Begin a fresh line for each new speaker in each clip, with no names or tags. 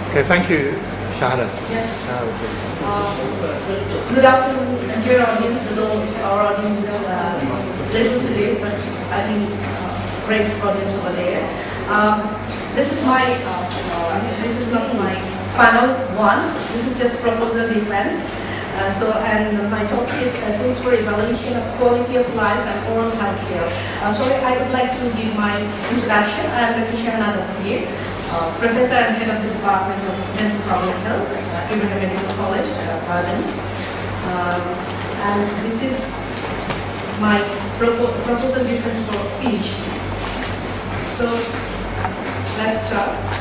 Okay, thank you, Shahana.
Yes. Good afternoon, dear audience. Though our audience is little today, but I think great audience over there. This is my, this is not my final one. This is just proposal defense. And my topic is tools for evaluation of quality of life and oral health care. So I would like to give my introduction. I am Dr. Shahana Dastagir, Professor and Head of the Department of Mental Public Health, Ibrahim Medical College, Berlin. And this is my proposal defense for PhD. So let's start.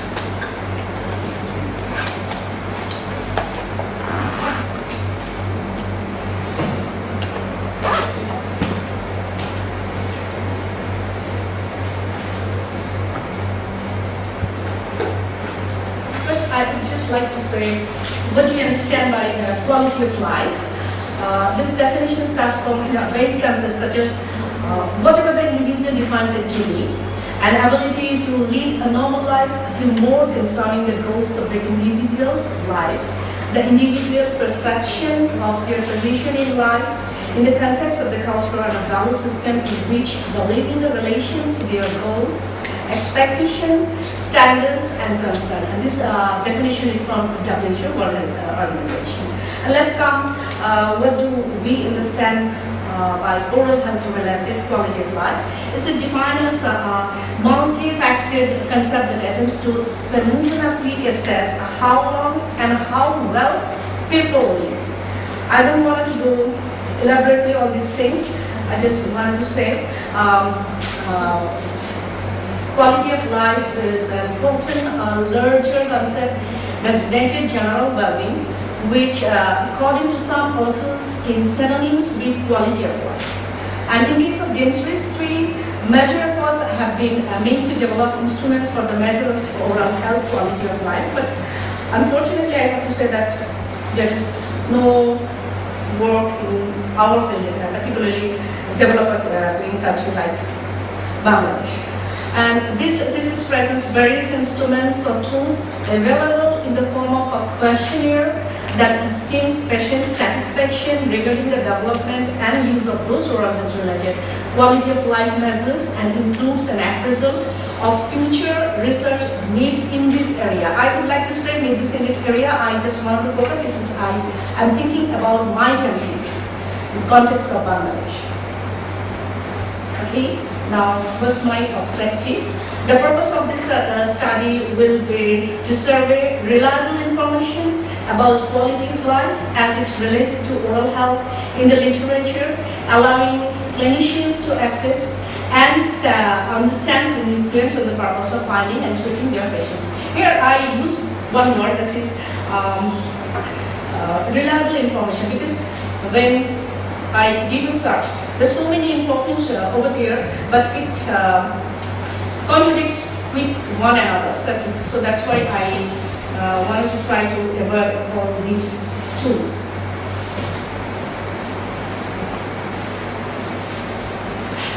I would just like to say, what do you understand by quality of life? This definition starts from vague concepts such as whatever the individual defines it to be, an ability to lead a normal life, to more concerning the goals of the individual's life, the individual perception of their position in life, in the context of the cultural and value system in which they live in the relation to their goals, expectation, standards, and concern. And this definition is from WHO World Health Organization. And let's come, what do we understand by oral health-related quality of life? It's defined as a multi-factored concept that attempts to simultaneously assess how long and how well people live. I don't want to go elaborately on these things. I just wanted to say quality of life is an important, larger concept designated general well-being, which, according to some authors, is synonymous with quality of life. And in case of dentistry, major efforts have been made to develop instruments for the measure of oral health quality of life. But unfortunately, I have to say that there is no work in our field, particularly developed in country like Bangladesh. And this presents various instruments or tools available in the form of a questionnaire that estimates patient satisfaction regarding the development and use of those oral health-related quality of life measures, and includes an appraisal of future research need in this area. I would like to say in this area, I just want to focus because I'm thinking about my country in context of Bangladesh. Okay. Now, what's my objective? The purpose of this study will be to survey reliable information about quality of life as it relates to oral health in the literature, allowing clinicians to assess and understand the influence of the purpose of finding and treating their patients. Here I use one word, that is reliable information, because when I did research, there's so many information over there, but it contradicts with one another. So that's why I wanted to try to avoid all these tools.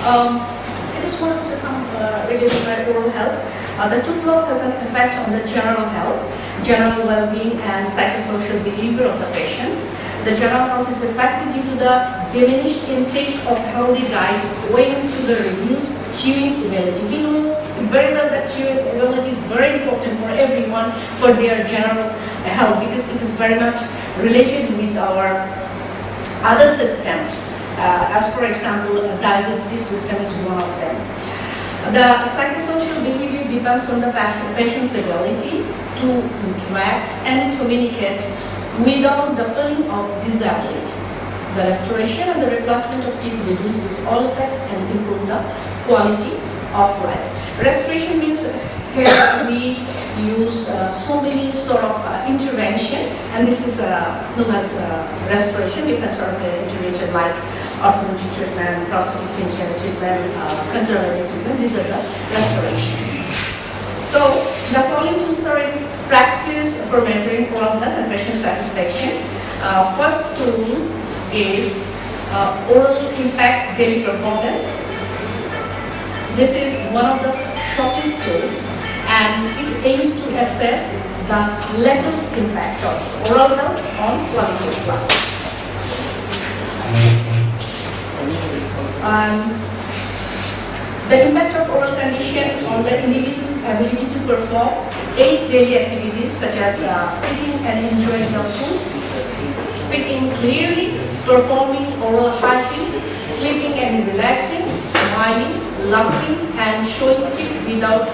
I just want to say some regarding oral health. The tooth growth has an effect on the general health, general well-being, and psychosocial behavior of the patients. The general health is affected due to the diminished intake of healthy diets owing to the reduced chewing ability. We know very well that chewing ability is very important for everyone for their general health, because it is very much related with our other systems. As for example, a digestive system is one of them. The psychosocial behavior depends on the patient's ability to interact and communicate without the feeling of disability. The restoration and the replacement of teeth reduce these all effects and improve the quality of life. Restoration means here we use so many sort of intervention, and this is known as restoration, different sort of intervention like orthodontic treatment, prosthetic treatment, conservative treatment. These are the restoration. So the following tools are in practice for measuring oral health and patient satisfaction. First tool is oral impacts daily performance. This is one of the shortest tools, and it aims to assess the latest impact of oral health on quality of life. The impact of oral condition on the individual's ability to perform 8 daily activities such as eating and enjoying the food, speaking clearly, performing oral hygiene, sleeping and relaxing, smiling, laughing and showing teeth without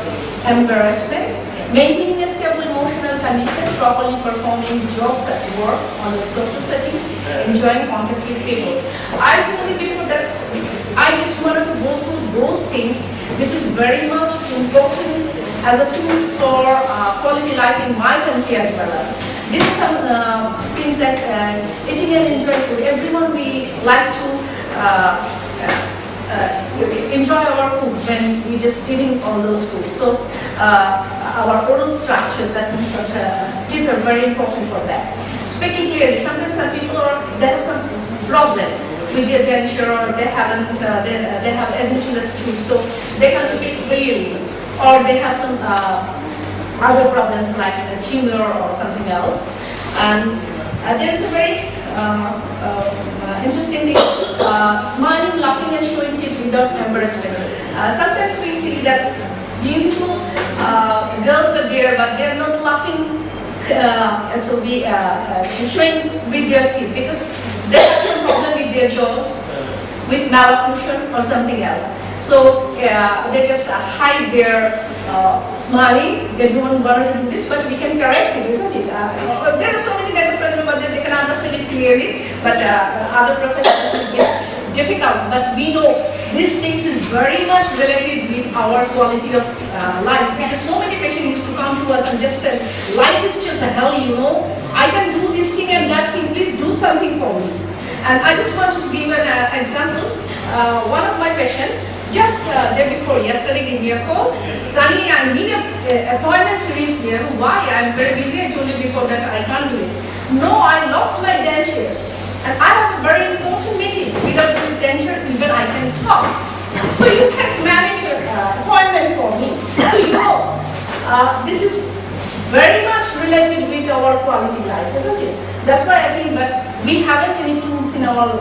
embarrassment, maintaining a stable emotional condition, properly performing jobs at work on a social setting, enjoying contact with people. I told you before that I just wanted to go through those things. This is very much important as a tool for quality life in my country as well as. These are things that eating and enjoying food. Everyone we like to enjoy our food when we just eating all those foods. So our oral structure, that means teeth are very important for that. Speaking clearly, sometimes some people they have some problem with their denture, or they have edentulous tooth, so they can speak clearly, or they have some other problems like a tumor or something else. And there is a very interesting thing, smiling, laughing and showing teeth without embarrassment. Sometimes we see that beautiful girls are there, but they are not laughing, and so we showing with their teeth because they have some problem with their jaws, with malocclusion or something else. So they just hide their smiling. They don't want to do this, but we can correct it, isn't it? There are so many data sets about that they can understand it clearly, but other professionals will get difficult. But we know these things is very much related with our quality of life. Because so many patients used to come to us and just said, life is just a hell, you know. I can do this thing and that thing, please do something for me. And I just want to give an example. One of my patients, just day before yesterday, gave me a call. Sunny, I need an appointment series here. Why? I'm very busy. I told you before that I can't do it. No, I lost my denture. And I have a very important meeting. Without this denture, even I can talk. So you can manage your appointment for me. So you know, this is very much related with our quality life, isn't it? That's why I think that we haven't any tools in our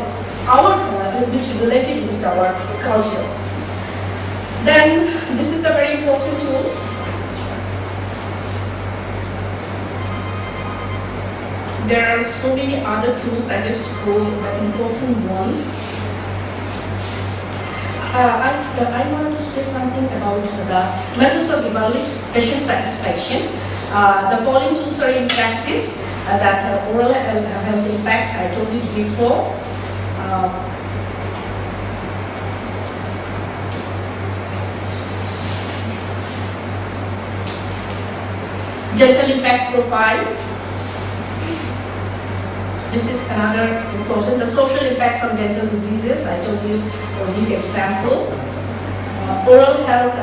which is related with our culture. Then this is the very important tool. There are so many other tools. I just chose the important ones. I want to say something about the methods of evaluating patient satisfaction. The following tools are in practice. That oral health impact, I told you before. Dental impact profile. This is another important. The social impacts on dental diseases, I told you a big example. Oral health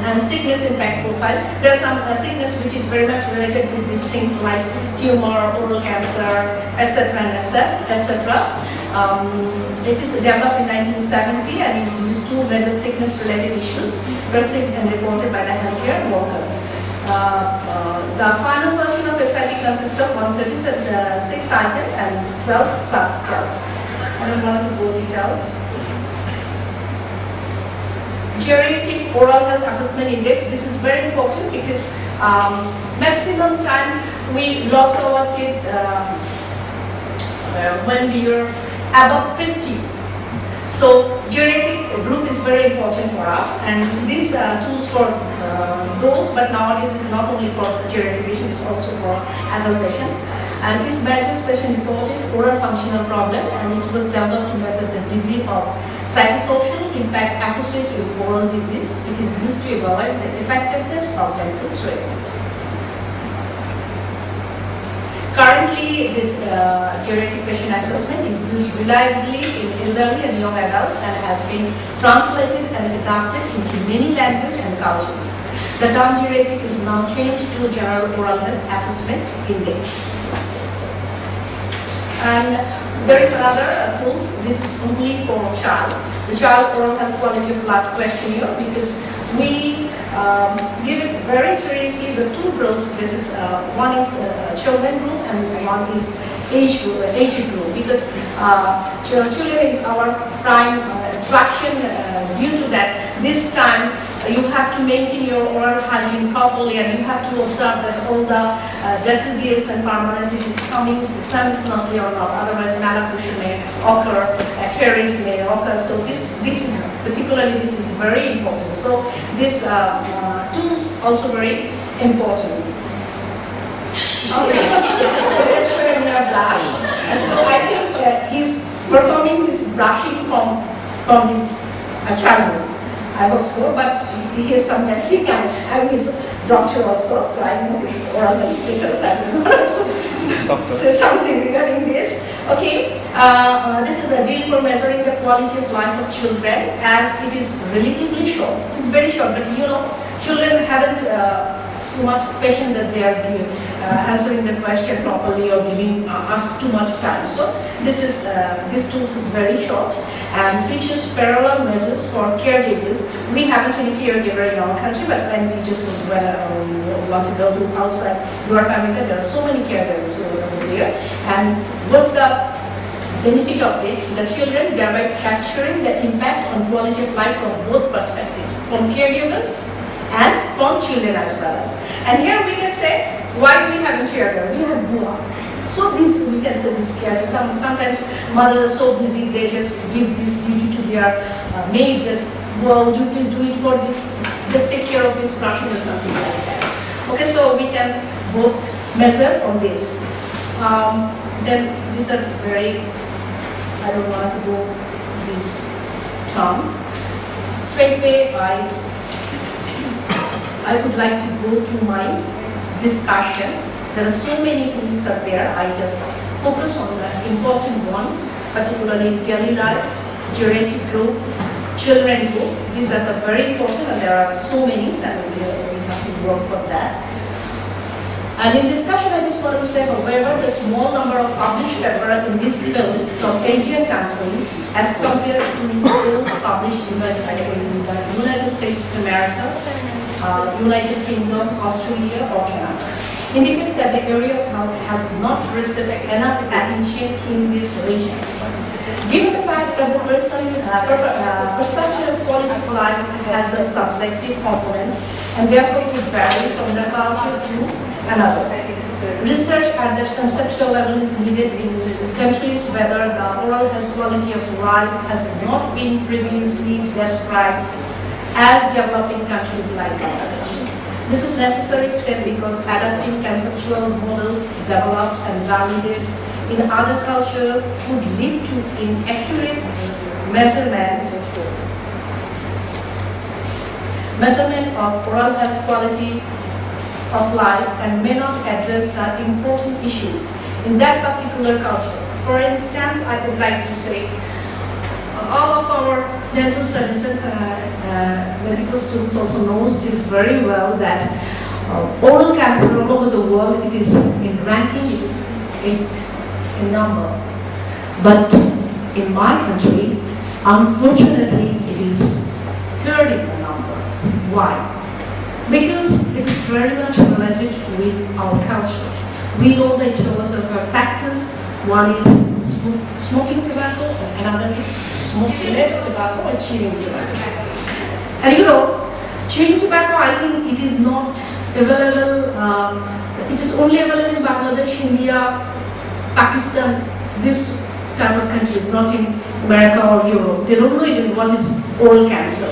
and sickness impact profile. There are some sickness which is very much related with these things like tumor, oral cancer, etc. and etc. It is developed in 1970 and is used to measure sickness-related issues perceived and reported by the healthcare workers. The final version of SIP consists of 136 items and 12 subscales. I don't want to go details. Geriatric oral health assessment index. This is very important because maximum time we lost our teeth when we were above 50. So geriatric group is very important for us, and these tools for those, but nowadays it's not only for geriatric patients, it's also for adult patients. And this measures patient-reported oral functional problem, and it was developed to measure the degree of psychosocial impact associated with oral disease. It is used to evaluate the effectiveness of dental treatment. Currently, this geriatric patient assessment is used reliably in elderly and young adults and has been translated and adapted into many languages and cultures. The term geriatric is now changed to General Oral Health Assessment Index. And there is another tools. This is only for child. The Child Oral Health Quality of Life Questionnaire, because we give it very seriously. The two groups, this is one is children group and one is age group, because children is our prime attraction. Due to that, this time you have to maintain your oral hygiene properly, and you have to observe that all the Dastagirs and permanentis is coming simultaneously or not. Otherwise, malaccussion may occur, caries may occur. So this is particularly this is very important. So this tools also very important. Okay, let's show him a brush. So I think he's performing this brushing from his childhood. I hope so, but he has some messy and I'm his doctor also, so I know his oral health status. I don't want to say something regarding this. Okay, this is a deal for measuring the quality of life of children, as it is relatively short. It is very short, but you know, children haven't so much patience that they are answering the question properly or giving us too much time. So this tools is very short and features parallel measures for caregivers. We haven't any caregiver in our country, but when we just want to go to outside Europe, America, there are so many caregivers over there. And what's the benefit of it? The children, thereby capturing the impact on quality of life from both perspectives, from caregivers and from children as well as. And here we can say, why do we have a caregiver? We have Bua. So this, we can say this care. Sometimes mothers are so busy, they just give this duty to their maid, just, well, you please do it for this, just take care of this brushing or something like that. Okay, so we can both measure from this. Then these are very, I don't want to go these terms. Straight away, I would like to go to my discussion. There are so many tools out there. I just focus on the important one, particularly daily life, geriatric group, children group. These are the very important, and there are so many, and we have to work for that. And in discussion, I just want to say, however, the small number of published papers in this field from Asian countries, as compared to those published in the United States of America, United Kingdom, Australia, or Canada, indicates that the area of health has not received enough attention in this region. Given the fact that the perception of quality of life has a subjective component, and therefore could vary from the culture to another. Research at that conceptual level is needed in countries where the oral health quality of life has not been previously described as developing countries like Bangladesh. This is necessary step because adapting conceptual models developed and validated in other cultures would lead to inaccurate measurement of oral health quality of life and may not address the important issues in that particular culture. For instance, I would like to say all of our dental studies and medical students also knows this very well, that oral cancer all over the world, it is in ranking, it is 8th in number. But in my country, unfortunately, it is 3rd in the number. Why? Because it is very much related with our culture. We know that there was factors. One is smoking tobacco, and another is smoking less tobacco or chewing tobacco. And you know, chewing tobacco, I think it is not available, it is only available in Bangladesh, India, Pakistan, this type of countries, not in America or Europe. They don't know even what is oral cancer.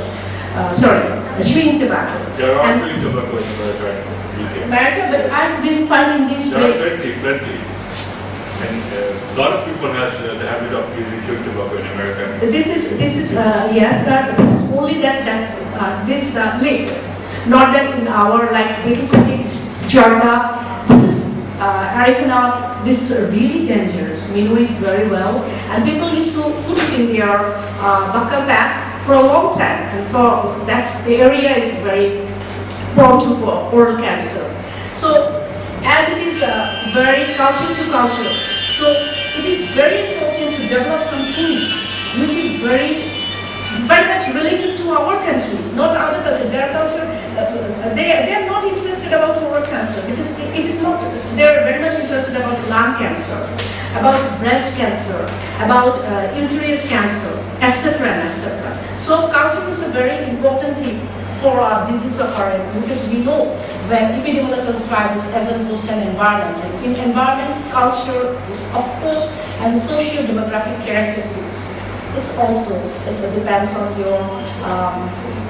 Chewing tobacco.
There are chewing tobacco in
America, but I didn't find in this way.
There are plenty. And a lot of people have the habit of using chewing tobacco in America.
This is yes, sir. This is only this liquid, not that in our like Bitcoin, Jarda. This is Araconate. This is really dangerous. We know it very well, and people used to put it in their buckle pack for a long time, and for that the area is very prone to oral cancer. So as it is very culture to culture, so it is very important to develop some tools which is very very much related to our country, not other culture. Their culture, they are not interested about oral cancer. It is not. They are very much interested about lung cancer, about breast cancer, about uterus cancer, etc. and etc. So culture is a very important thing for our disease of our age, because we know when epidemiological studies as opposed to an environment. In environment, culture is of course and socio-demographic characteristics. It depends on your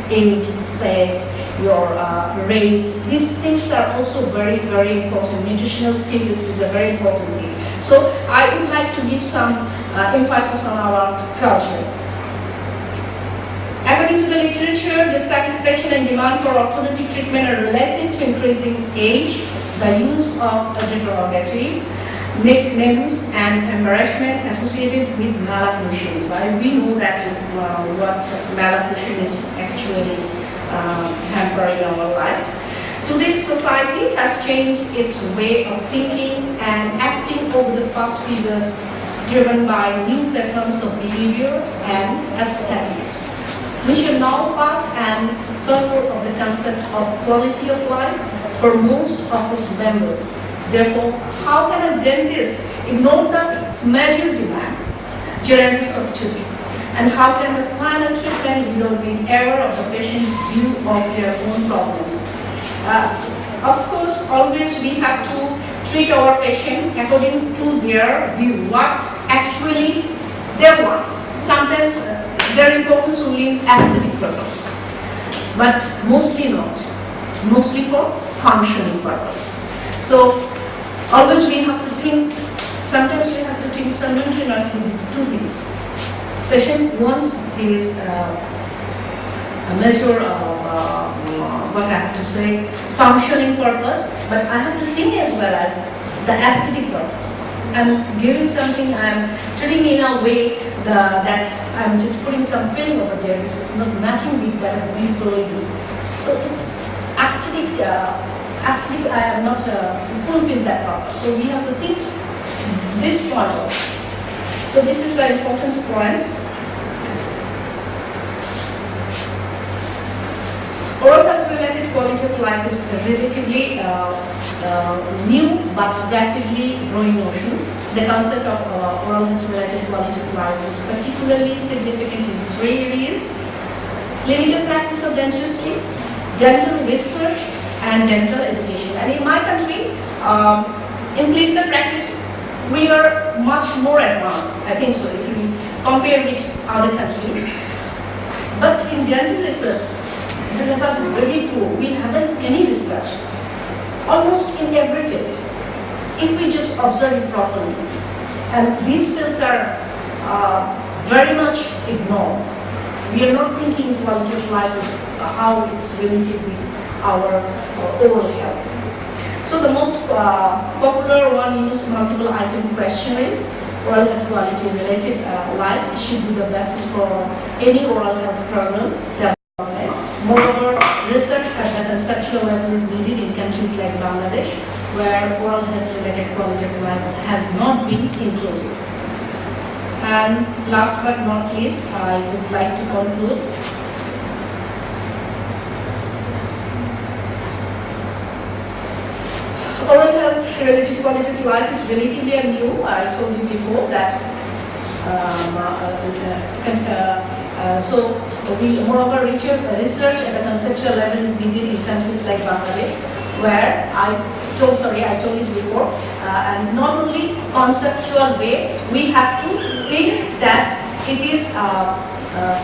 age, sex, your race. These things are also very, very important. Nutritional status is a very important thing. So I would like to give some emphasis on our culture. According to the literature, dissatisfaction and demand for alternative treatment are related to increasing age, the use of derogative nicknames and embarrassment associated with malnutrition. So we know that what malnutrition is actually hampering our life. Today's society has changed its way of thinking and acting over the past few years, driven by new patterns of behavior and aesthetics, which are now part and parcel of the concept of quality of life for most of its members. Therefore, how can a dentist ignore the major demand generators of tooth? And how can a plan a treatment without being aware of the patient's view of their own problems? Of course, always we have to treat our patient according to their view, what actually they want. Sometimes their importance only in aesthetic purpose, but mostly not, mostly for functioning purpose. So always we have to think, sometimes we have to think simultaneously two things. Patient wants his a measure of what I have to say, functioning purpose, but I have to think as well as the aesthetic purpose. I'm giving something, I'm treating in a way that I'm just putting some feeling over there. This is not matching with what I usually do. So it's aesthetic, I am not fulfilled that purpose. So we have to think this point also. So this is the important point. Oral health related quality of life is relatively new but rapidly growing notion. The concept of oral health related quality of life is particularly significant in three areas: clinical practice of dentistry, dental research, and dental education. And in my country, in clinical practice, we are much more advanced, I think so, if we compare with other countries. But in dental research, the result is very poor. We haven't any research, almost in every field, if we just observe it properly. And these fields are very much ignored. We are not thinking quality of life is how it's related with our oral health. So the most popular one used multiple item questionnaires. Oral health quality related life should be the basis for any oral health program development. Moreover, research at the conceptual level is needed in countries like Bangladesh, where oral health related quality of life has not been included. And last but not least, I would like to conclude. Oral health related quality of life is relatively new. I told you before that. Moreover, research at the conceptual level is needed in countries like Bangladesh, where I told you before, and not only conceptual way, we have to think that it is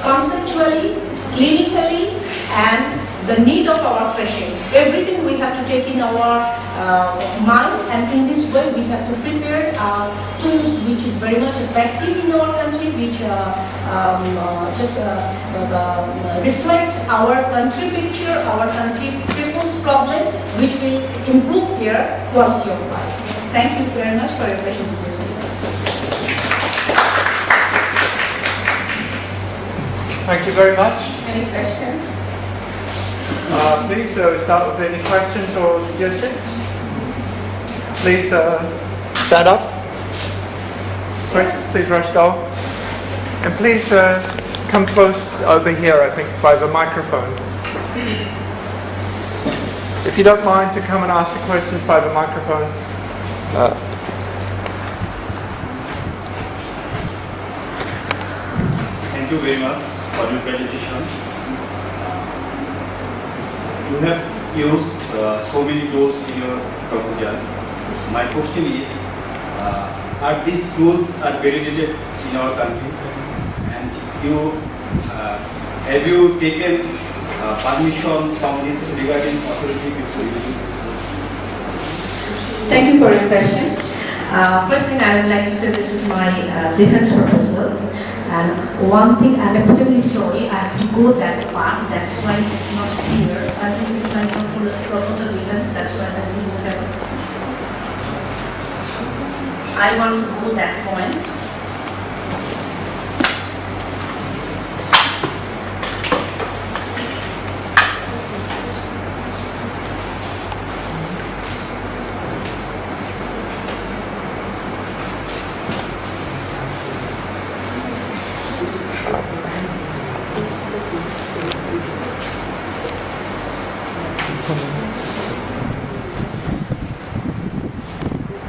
conceptually, clinically, and the need of our patient. Everything we have to take in our mind, and in this way we have to prepare tools which is very much effective in our country, which reflect our country picture, our country people's problem, which will improve their quality of life. Thank you very much for your patience listening.
Thank you very much.
Any questions?
Please start with any questions or suggestions. Please stand up. Chris, please rush down. And please come close over here, I think, by the microphone. If you don't mind to come and ask the questions by the microphone.
Thank you very much for your presentation. You have used so many tools in your proposal. My question is, are these tools are validated in our country? And have you taken permission from this regarding authority before using this tools?
Thank you for your question. First thing I would like to say, this is my defense proposal. And one thing, I'm extremely sorry, I have to go that part, that's why it's not clear. As it is my proposal defense, that's why I have to go there. I want to go that point.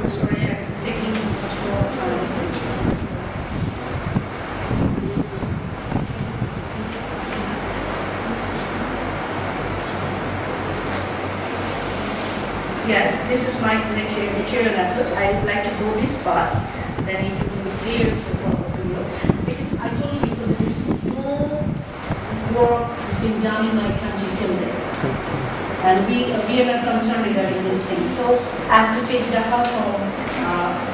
Sorry, I'm taking much more time. Yes, this is my material atlas. I would like to go this path, then it will be clear for you. Because I told you before, there is no work has been done in my country till then. And we are not concerned regarding these things. So I have to take the help from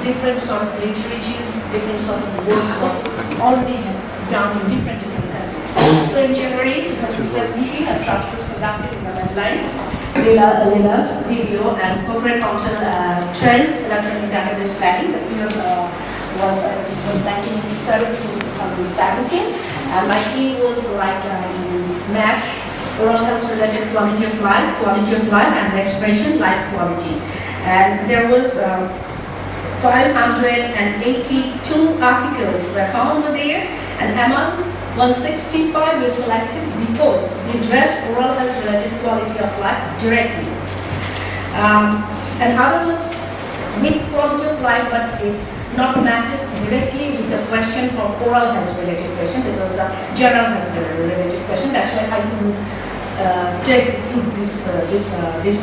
different sort of literatures, different sort of works already done in different countries. So in January 2017, a search was conducted in the Netherlands. Lila's video and corporate council trends electronic database planning. The period was 1997 to 2017. And my key was like match oral health related quality of life, and the expression life quality. And there was 582 articles were found over there, and among 165 were selected because they addressed oral health related quality of life directly. And others with quality of life, but it not matches directly with the question for oral health related question. It was a general health related question. That's why I couldn't take to this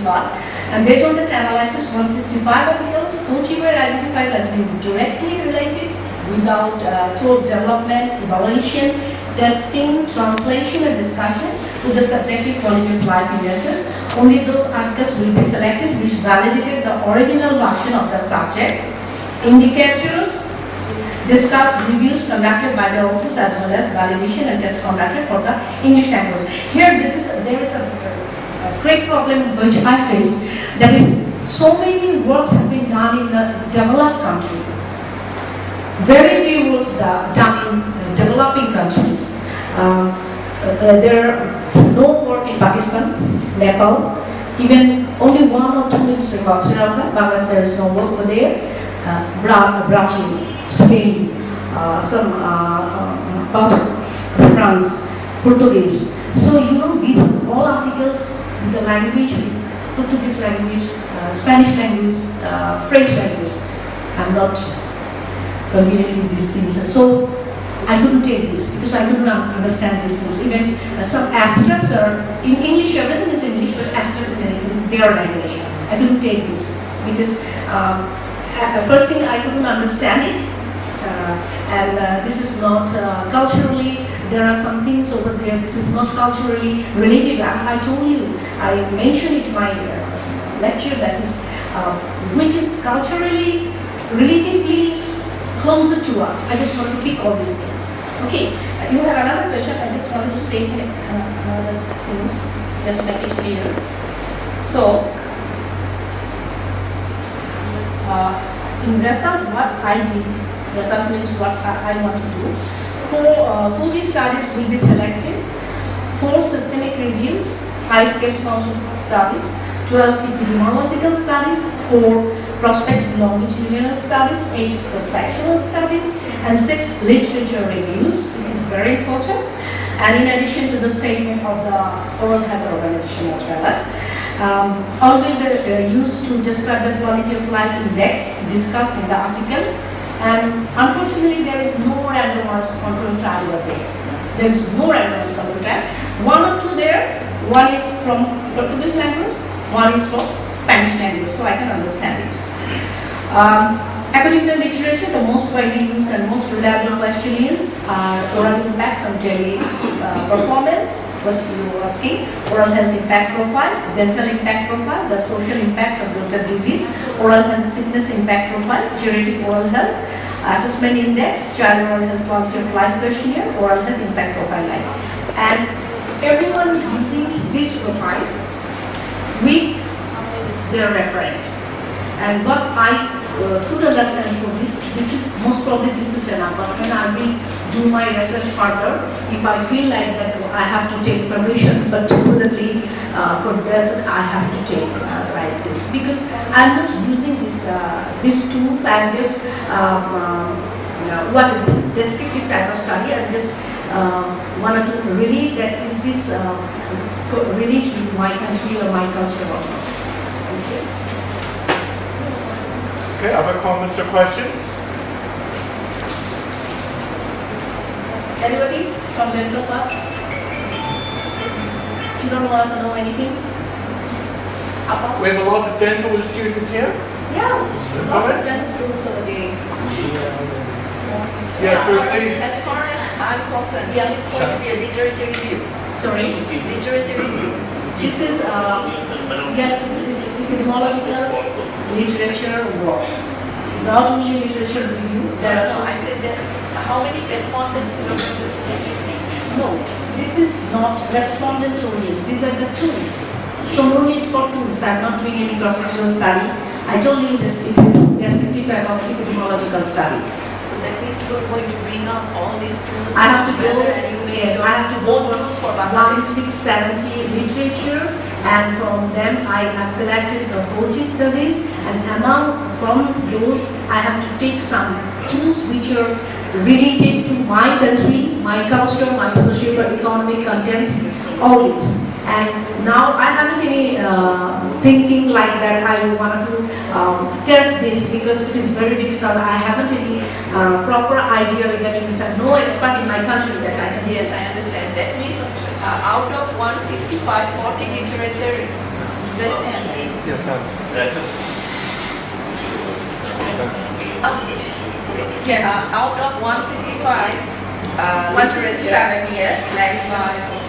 part. And based on that analysis, 165 articles, 40 were identified as being directly related without through development, evaluation, testing, translation, and discussion to the subjective quality of life indices. Only those articles will be selected which validated the original version of the subject. Indicators discuss reviews conducted by the authors as well as validation and tests conducted for the English language. Here, there is a great problem which I face. That is, so many works have been done in the developed country. Very few works done in developing countries. There are no work in Pakistan, Nepal, even only 1 or 2 in Sri Lanka. Bangladesh, there is no work over there. Brazil, Spain, some part of France, Portuguese. So you know these all articles with the language, Portuguese language, Spanish language, French language. I'm not familiar with these things. So I couldn't take this because I couldn't understand these things. Even some abstracts are in English, everything is English, but abstract is in their language. I couldn't take this because first thing I couldn't understand it. And this is not culturally, there are some things over there, this is not culturally related. I told you, I mentioned it in my lecture, that is, which is culturally, relatively closer to us. I just want to pick all these things. Okay, you have another question, I just wanted to say another things, just make it clear. So, in research, what I did, research means what I want to do. 40 studies will be selected, 4 systemic reviews, 5 case control studies, 12 epidemiological studies, 4 prospective longitudinal studies, 8 cross-sectional studies, and 6 literature reviews. It is very important. And in addition to the statement of the World Health Organization as well as all will be used to describe the quality of life index discussed in the article. And unfortunately, there is no randomized control trial over there. There is no randomized control trial. 1 or 2 there. One is from Portuguese language, one is from Spanish language, so I can understand it. According to the literature, the most widely used and most reliable question is oral impacts on daily performance. Was you were asking, oral health impact profile, dental impact profile, the social impacts of dental disease, oral health sickness impact profile, curative oral health, assessment index, child oral health quality of life questionnaire, oral health impact profile line. And everyone is using this profile with their reference. And what I could understand from this is most probably this is enough. But when I will do my research further, if I feel like that I have to take permission, but probably for that I have to take like this, because I'm not using these tools. I'm just what this is descriptive type of study. I'm just wanted to relate that is this relate with my country or my culture or not. Okay.
Okay, other comments or questions?
Anybody from dental part? You don't want to know anything? About?
We have a lot of dental students here.
Yeah, lots of dental students over there.
Yeah, so please.
As far as I'm concerned,
Yeah.
this is going to be a literature review.
Sorry.
Literature review.
This is, yes, it is etymological literature work. Not only literature review, there are
No, I
two.
said that how many respondents you are going to select?
No, this is not respondents only. These are the tools. So no need for tools. I'm not doing any cross-sectional study. I told you this, it is descriptive about etymological study.
So that means you are going to bring up all these tools.
I have to go,
together and you make
yes,
your
I have to go
own
for
tools for Bangladesh.
1670 literature, and from them I have collected the 40 studies, and from those I have to take some tools which are related to my country, my culture, my socio-economic contents, all this. And now I haven't any thinking like that I wanted to test this because it is very difficult. I haven't any proper idea regarding this. I'm no expert in my country that I can
Yes,
test.
I understand. That means out of 165, 40 literature best end.
Yes,
Yes.
Out of 165 literature,
167, yes.
like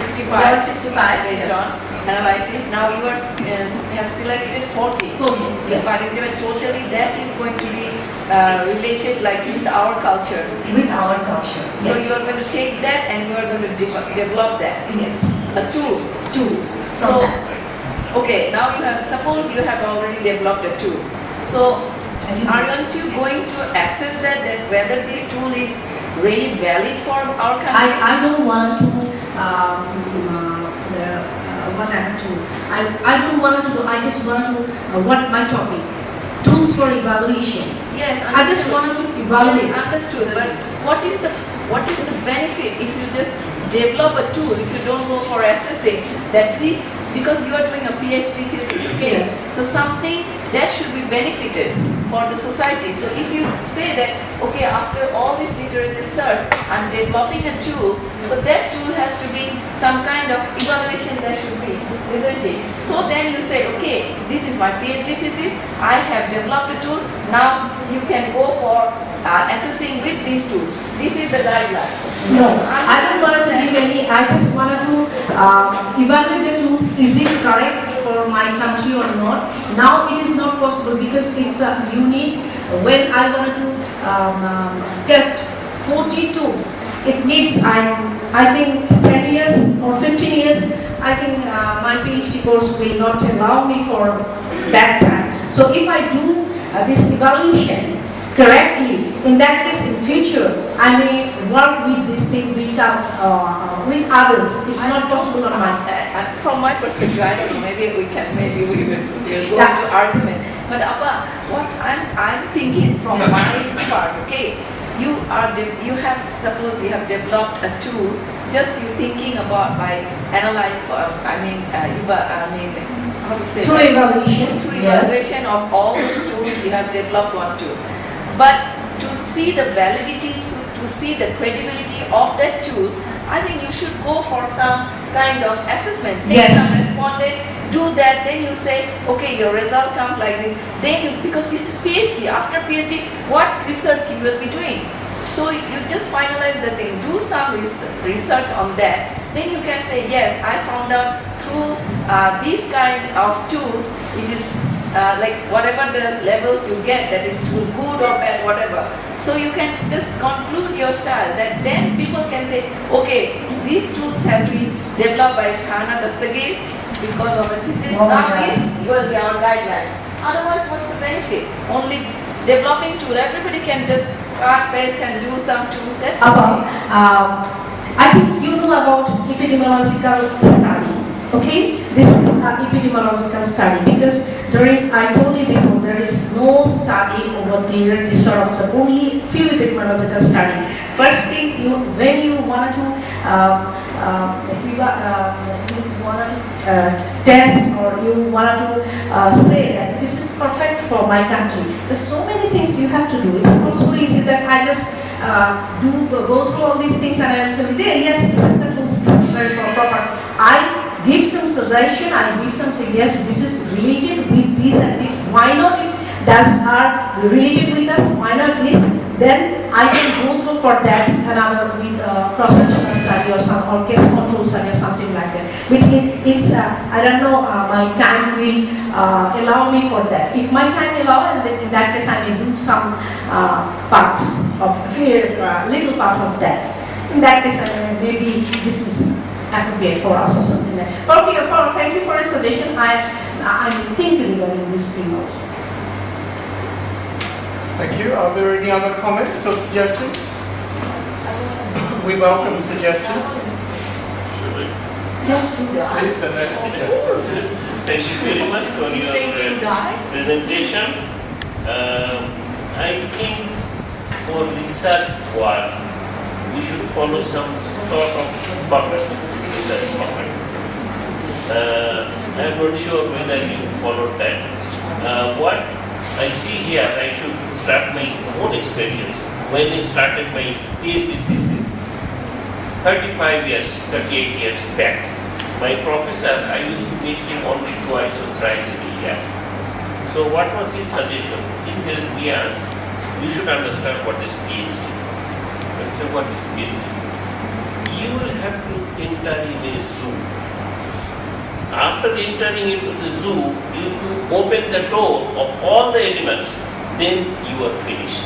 65
165,
based
yes.
on analysis. Now you have selected 40.
40, yes.
But totally that is going to be related like with our culture.
With our culture.
So
Yes.
you are going to take that and you are going to develop that.
Yes.
A tool.
Tools
So-
from that.
Okay, now you have, suppose you have already developed a tool. So aren't you going to assess that whether this tool is really valid for our country?
I don't want to what I have to. I don't want to do. I just want to what my topic. Tools for evaluation.
Yes,
I just
understood.
want to evaluate.
Yes, understood. But what is the benefit if you just develop a tool, if you don't go for assessing that this, because you are doing a PhD thesis, okay?
Yes.
So something that should be benefited for the society. So if you say that, okay, after all this literature search, I'm developing a tool, so that tool has to be some kind of evaluation that should be, isn't it? So then you say, okay, this is my PhD thesis, I have developed a tool, now you can go for assessing with these tools. This is the guideline.
No, I don't want to give any. I just wanted to evaluate the tools. Is it correct for my country or not? Now it is not possible because it's a unique. When I wanted to test 40 tools, it needs I think 10 years or 15 years. I think my PhD course will not allow me for that time. So if I do this evaluation correctly, in that case, in future, I may work with this thing without with others. It's not possible on my.
From my perspective, I don't know, maybe we will go
Yeah.
into argument. But Appa, what I'm thinking from my part, okay, you have, suppose you have developed a tool, just you thinking about by analyze, how to say
Through
that?
evaluation,
Through
yes.
evaluation of all those tools you have developed one tool. But to see the validity, to see the credibility of that tool, I think you should go for some kind of assessment. Take
Yes.
some respondent, do that, then you say, okay, your result comes like this. Then you, because this is PhD, after PhD, what research you will be doing? So you just finalize the thing, do some research on that. Then you can say, yes, I found out through these kind of tools, it is like whatever the levels you get, that is good or bad, whatever. So you can just conclude your style, that then people can say, okay, these tools has been developed by Shahana Dastagir because of a thesis.
Oh,
Now
yeah.
this will be our guideline. Otherwise, what's the benefit? Only developing tool, everybody can just cut, paste and do some tools. That's
About,
okay.
I think you know about epidemiological study, okay? This is an epidemiological study because there is, I told you before, there is no study over there, this sort of stuff, only few epidemiological study. First thing, when you want to test or you want to say that this is perfect for my country, there's so many things you have to do. It's not so easy that I just go through all these things and I will tell you, yes, this is the tools, this is very proper. I give some suggestion, I give some say, yes, this is related with these and these. Why not it does are related with us? Why not this? Then I can go through for that another with cross-sectional study or some or case control study or something like that. But it's I don't know my time will allow me for that. If my time allow, and then in that case I may do some part of little part of that. In that case, maybe this is appropriate for us or something like that. Thank you for your suggestion. I'm thinking regarding this thing also.
Thank you. Are there any other comments or suggestions? We welcome suggestions.
Yes.
Please, and then,
Thank you very much for
He's saying should
your
I?
presentation. I think for research work, we should follow some sort of format, research format. I'm not sure whether you followed that. What I see here, I should start my own experience. When I started my PhD thesis, 38 years back, my professor, I used to meet him only twice or thrice a year. So what was his suggestion? He said, Riaz, you should understand what is PhD. I said, what is PhD? You will have to enter in a zoo. After entering into the zoo, you open the door of all the animals, then you are finished.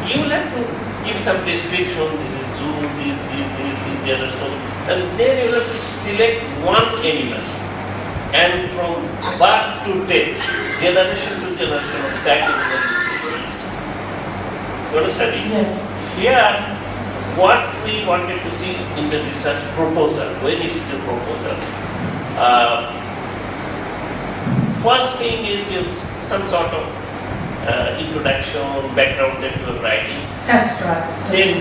You will have to give some description, this is zoo, this, the other, so, and then you will have to select one animal. And from birth to death, generation to generation of that animal is released. You understand it?
Yes.
Here, what we wanted to see in the research proposal, when it is a proposal, first thing is some sort of introduction, background that you are writing.
Abstract.
Then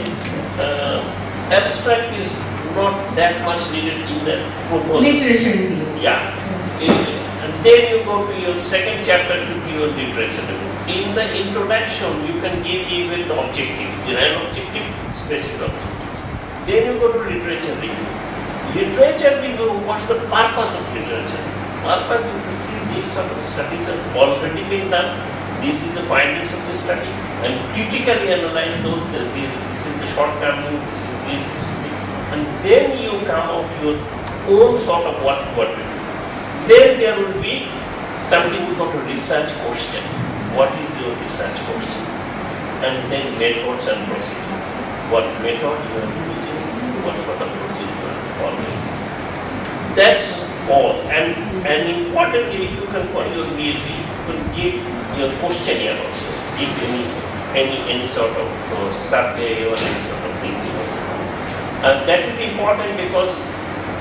abstract is not that much needed in the proposal.
Literature review.
Yeah. And then you go to your second chapter should be your literature review. In the introduction, you can give even the objective, general objective, specific objectives. Then you go to literature review. Literature review, what's the purpose of literature? Purpose is to see these sort of studies have already been done. This is the findings of the study, and critically analyze those. This is the shortcoming. This is this is this, and then you come out your own sort of what to do. Then there will be something we call a research question. What is your research question? And then methods and procedure. What method you are using? What sort of procedure you are following? That's all. And importantly, you can for your PhD, you can give your questionnaire also. If any sort of survey or any sort of things you want. And that is important because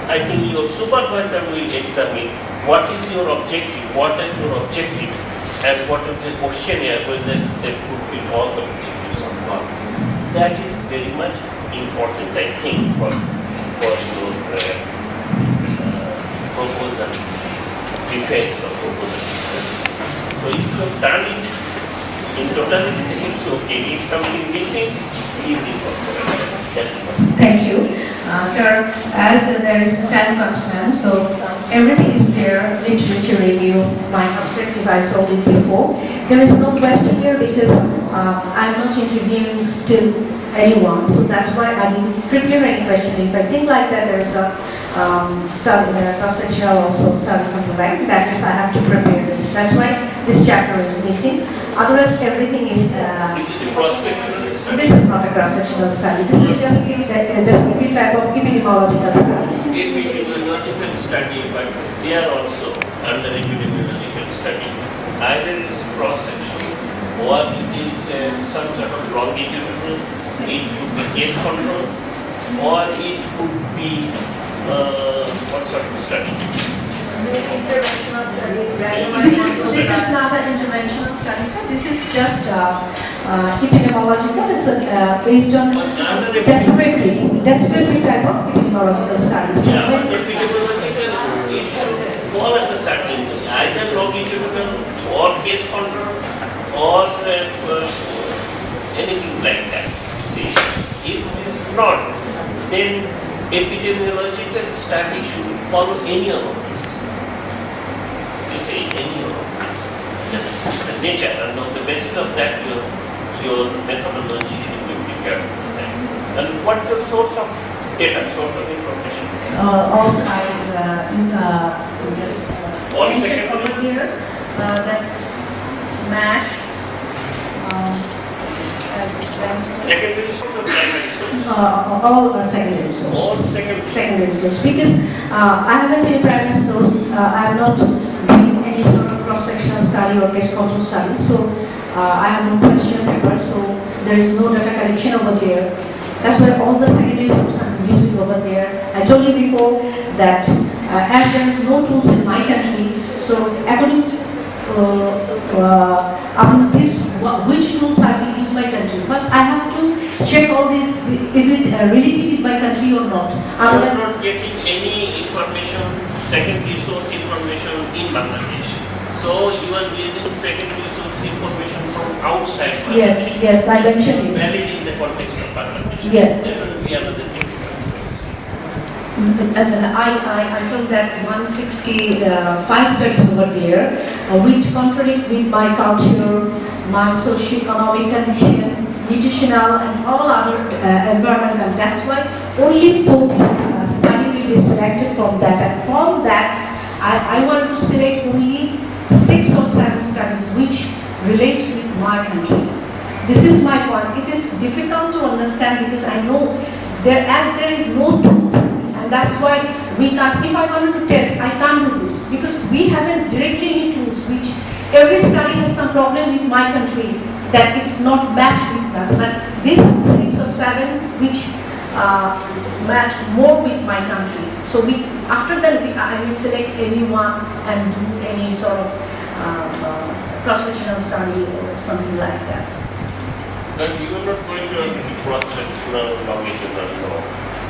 I think your supervisor will examine what is your objective, what are your objectives. and what is the questionnaire, whether they fulfill all the objectives or not. That is very much important, I think, for your proposal defense or proposal defense. So if you have done it in totality, it's okay. If something missing, please incorporate. That's what.
Thank you. Sir, as there is a time constraint, so everything is there, literature review, my objective, I told it before. There is no question here because I'm not interviewing still anyone, so that's why I didn't prepare any question. If I think like that, there is a study, cross-sectional also study, something like that, is I have to prepare this. That's why this chapter is missing. Otherwise, everything is.
Is it a cross-sectional study?
This is not a cross-sectional study. This is just a descriptive type of epidemiological study.
Epidemiological study, but they are also under epidemiological study. Either it's cross-section or it is some sort of longitudinal, it could be case control, or it could be what sort of study?
Interventional study. This is not an interventional study, sir. This is just epidemiological. It's based on desperately type of epidemiological studies. So
Yeah,
when-
epidemiological, it should fall under certain, either longitudinal or case control or anything like that. See, if it is not, then epidemiological study should follow any of this. You see, any of this. The nature, and on the basis of that, your methodology should be prepared. And what's your source of data, source of information?
also I just
All
mentioned
secondary?
over here. That's MASH.
Secondary source or primary source?
All are secondary source.
All secondary.
Source because I haven't any primary source. I have not done any sort of cross-sectional study or case control study. So I have no question paper. So there is no data collection over there. That's why all the secondary sources I'm using over there. I told you before that as there is no tools in my country, so according this, which tools I will use my country. First, I have to check all these. Is it related with my country or not?
You are
Otherwise,
not getting any information, secondary source information in Bangladesh. So you are using secondary source information from outside Bangladesh.
yes, I mentioned it.
Valid in the context of Bangladesh.
Yes.
There will be another difficulty.
And I told that 165 studies over there, which contradict with my culture, my socio-economic condition, nutritional and all other environmental. That's why only 4 study will be selected from that. And from that, I want to select only 6 or 7 studies which relate with my country. This is my point. It is difficult to understand because I know there is no tools. And that's why we can't, if I wanted to test, I can't do this because we haven't directly any tools which every study has some problem with my country that it's not matched with us. But this 6 or 7 which match more with my country. So after that I will select anyone and do any sort of cross-sectional study or something like that.
But you are not going to cross-sectional longitudinal law.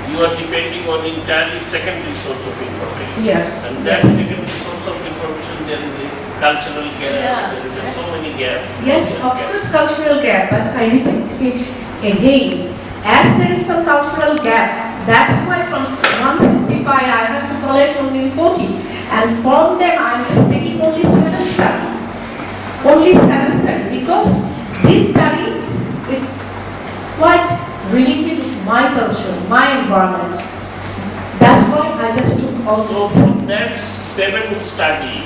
You are depending on entirely secondary source of information.
Yes.
And that secondary source of information, there is a cultural gap,
Yeah.
there is so many gaps.
Yes, of course, cultural gap, but I repeat it again. As there is some cultural gap, that's why from 165 I have to collect only 40. And from them I'm just taking only 7 study. Only 7 study because this study, it's quite related to my culture, my environment. That's why I just took all.
So from that 7 study,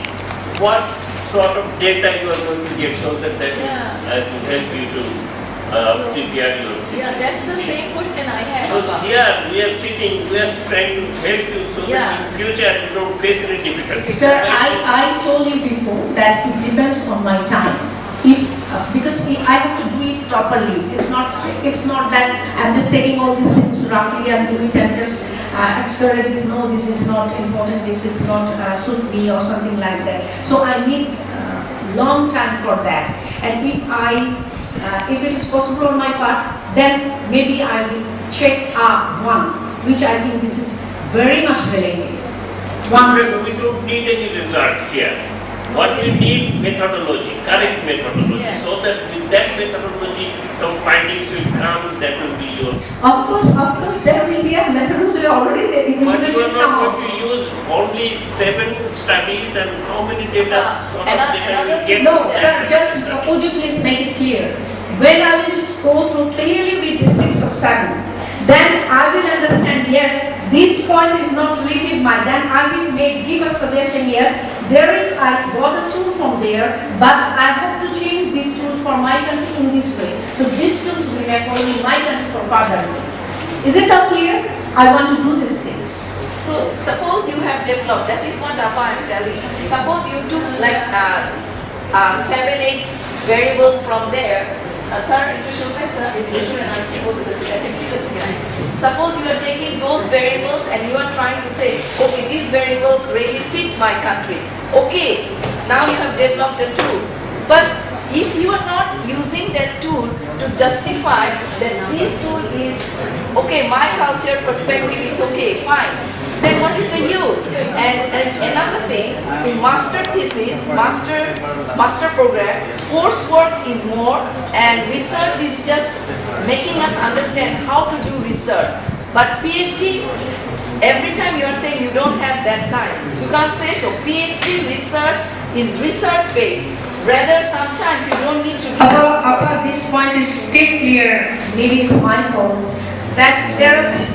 what sort of data you are going to get so that
Yeah.
will help you to prepare your thesis?
Yeah, that's the same question I had.
Because here we are sitting, we are trying to help you so that
Yeah.
in future you don't face any difficulties.
Sir, I told you before that it depends on my time. Because I have to do it properly. It's not that I'm just taking all these things roughly and do it and just accelerate this. No, this is not important. This is not suit me or something like that. So I need long time for that. And if it is possible on my part, then maybe I will check one, which I think this is very much related.
We don't need any result here. What we need methodology, correct methodology,
Yeah.
so that with that methodology, some findings will come. That will be your.
Of course, there will be a methodology already. It will
But you are
just come
not
out.
going to use only 7 studies and how many data sort of data you get.
No,
from
sir,
that
just
studies?
would you please make it clear? When I will just go through clearly with the 6 or 7, then I will understand, yes, this point is not related mine. Then I will give a suggestion, yes, I got a tool from there, but I have to change these tools for my country in this way. So these tools will be for my country for further. Is it now clear? I want to do these things.
So suppose you have developed, that is what Appa I'm telling. Suppose you took like 7-8 variables from there. Sir, suppose you are taking those variables and you are trying to say, okay, these variables really fit my country. Okay, now you have developed a tool. But if you are not using that tool to justify that this tool is, okay, my culture perspective is okay, fine, then what is the use? And another thing, in master thesis, master program, coursework is more and research is just making us understand how to do research. But PhD, every time you are saying you don't have that time, you can't say so. PhD research is research based. Rather, sometimes you don't need to do
However, this point is still clear. Maybe it's my fault. That there are so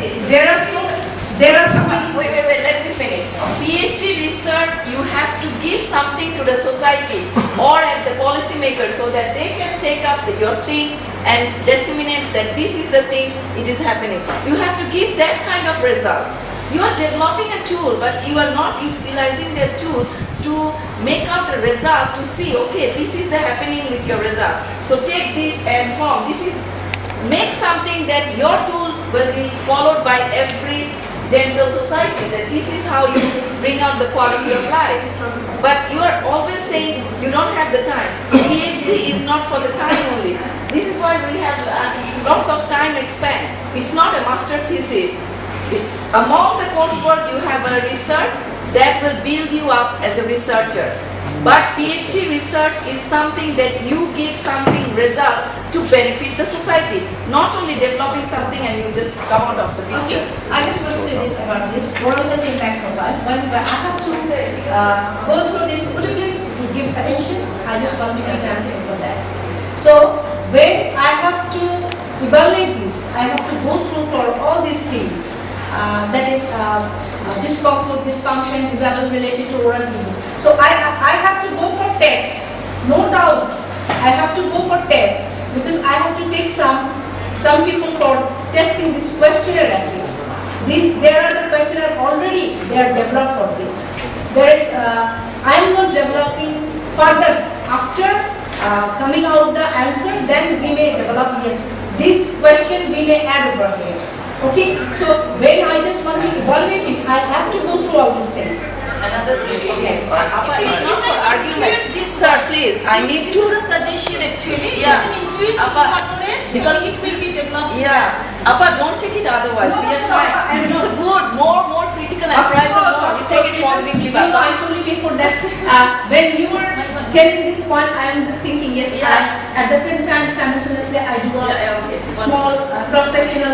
many.
Wait, let me finish. PhD research, you have to give something to the society or at the policymakers so that they can take up your thing and disseminate that this is the thing, it is happening. You have to give that kind of result. You are developing a tool, but you are not utilizing that tool to make out the result to see, okay, this is the happening with your result. So take this and form. This is, make something that your tool will be followed by every dental society, that this is how you bring out the quality of life. But you are always saying you don't have the time. PhD is not for the time only. This is why we have lots of time expand. It's not a master thesis. Among the coursework you have a research that will build you up as a researcher. But PhD research is something that you give something result to benefit the society, not only developing something and you just come out of the picture.
Okay, I just want to say this about this oral health impact profile. When I have to go through this, could you please give attention? I just want to give an answer for that. So when I have to evaluate this, I have to go through for all these things. That is discomfort, dysfunction, disabled related to oral disease. So I have to go for test, no doubt. I have to go for test because I have to take some people for testing this questionnaire at least. There are the questionnaire already, they are developed for this. There is, I am not developing further. After coming out the answer, then we may develop, yes, this question we may add over here. Okay, so when I just want to evaluate it, I have to go through all these things.
Another thing, okay. Appa,
Actually,
it's not
you
for
can
argument.
include this
Sir,
one.
please, I need
This
to.
is a suggestion actually.
Yeah.
You can include
Appa,
incorporate so
because-
it will be developed.
Yeah, Appa, don't take it otherwise.
No,
We are
no,
trying.
I'm
It's
not.
a good, more critical
Of
appraisal.
course,
More.
of
You take it
course,
positively,
because,
Papa.
I told you before that when you were telling this point, I am just thinking, yes,
Yeah.
at the same time, simultaneously, I do a
Yeah, okay.
small cross-sectional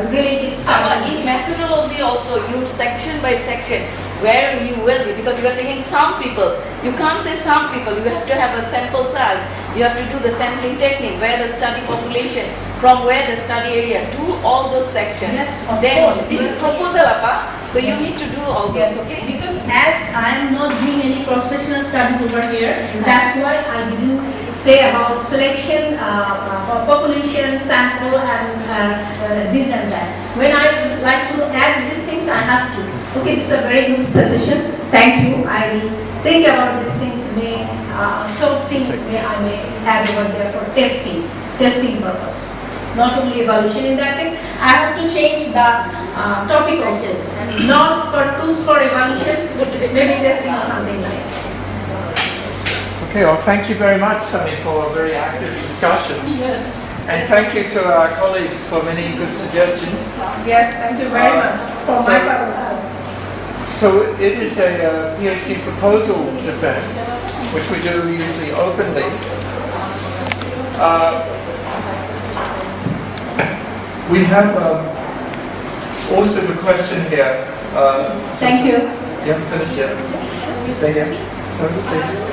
related
Appa,
study.
in methodology also, you section by section where you will be, because you are taking some people. You can't say some people, you have to have a sample size. You have to do the sampling technique, where the study population, from where the study area, do all those sections.
Yes, of
Then
course.
this is proposal, Appa. So you
Yes.
need to do all
Yes,
this, okay?
because as I am not doing any cross-sectional studies over here, that's why I didn't say about selection, population, sample, and this and that. When I would like to add these things, I have to. Okay, this is a very good suggestion. Thank you. I will think about these things. I may add over there for testing purpose. Not only evaluation. In that case, I have to change the topic also. Not for tools for evaluation, maybe testing or something like.
Okay, well, thank you very much, Sunny, for a very active discussion. And thank you to our colleagues for many good suggestions.
Yes, thank you very much for my part also.
So it is a PhD proposal defense, which we do usually openly. We have also the question here.
Thank you.
You haven't finished yet. Stay here. No, stay here.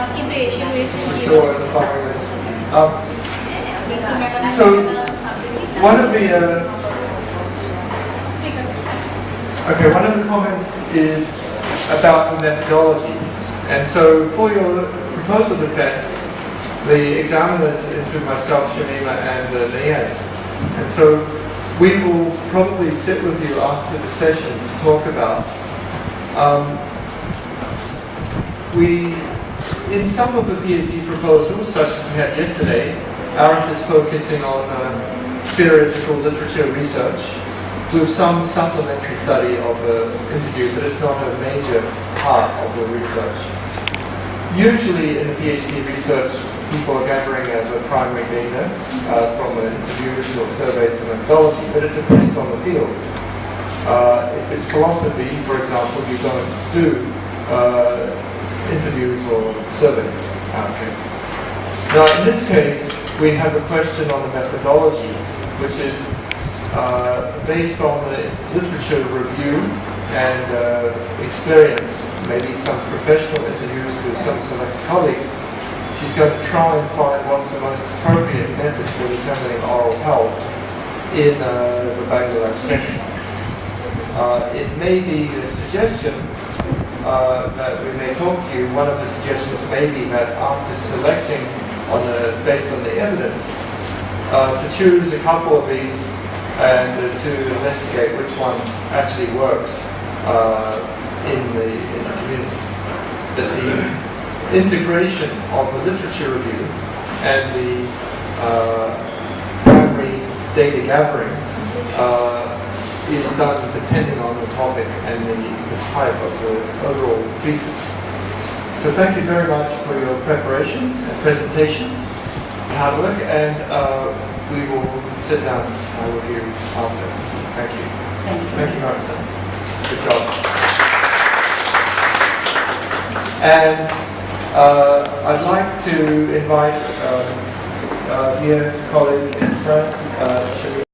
In the Asian region,
Sure, the following is. So, one of the comments is about the methodology. And so for your proposal defense, the examiners include myself, Shamima, and Niaz. And so we will probably sit with you after the session to talk about. In some of the PhD proposals, such as we had yesterday, Arif is focusing on theoretical literature research with some supplementary study of the interview, but it's not a major part of the research. Usually in PhD research, people are gathering the primary data from interviews or surveys and methodology, but it depends on the field. If it's philosophy, for example, you don't do interviews or surveys. Okay. Now, in this case, we have a question on the methodology, which is based on the literature review and experience, maybe some professional interviews with some select colleagues. She's going to try and find what's the most appropriate method for determining oral health in the Bangladesh section. It may be a suggestion that we may talk to you. One of the suggestions may be that after selecting based on the evidence, to choose a couple of these and to investigate which one actually works in the community. That the integration of the literature review and the primary data gathering is done depending on the topic and the type of the overall thesis. So thank you very much for your preparation and presentation, hard work, and we will sit down with you after. Thank you. Thank you, Marissa. Good job. And I'd like to invite dear colleague in front,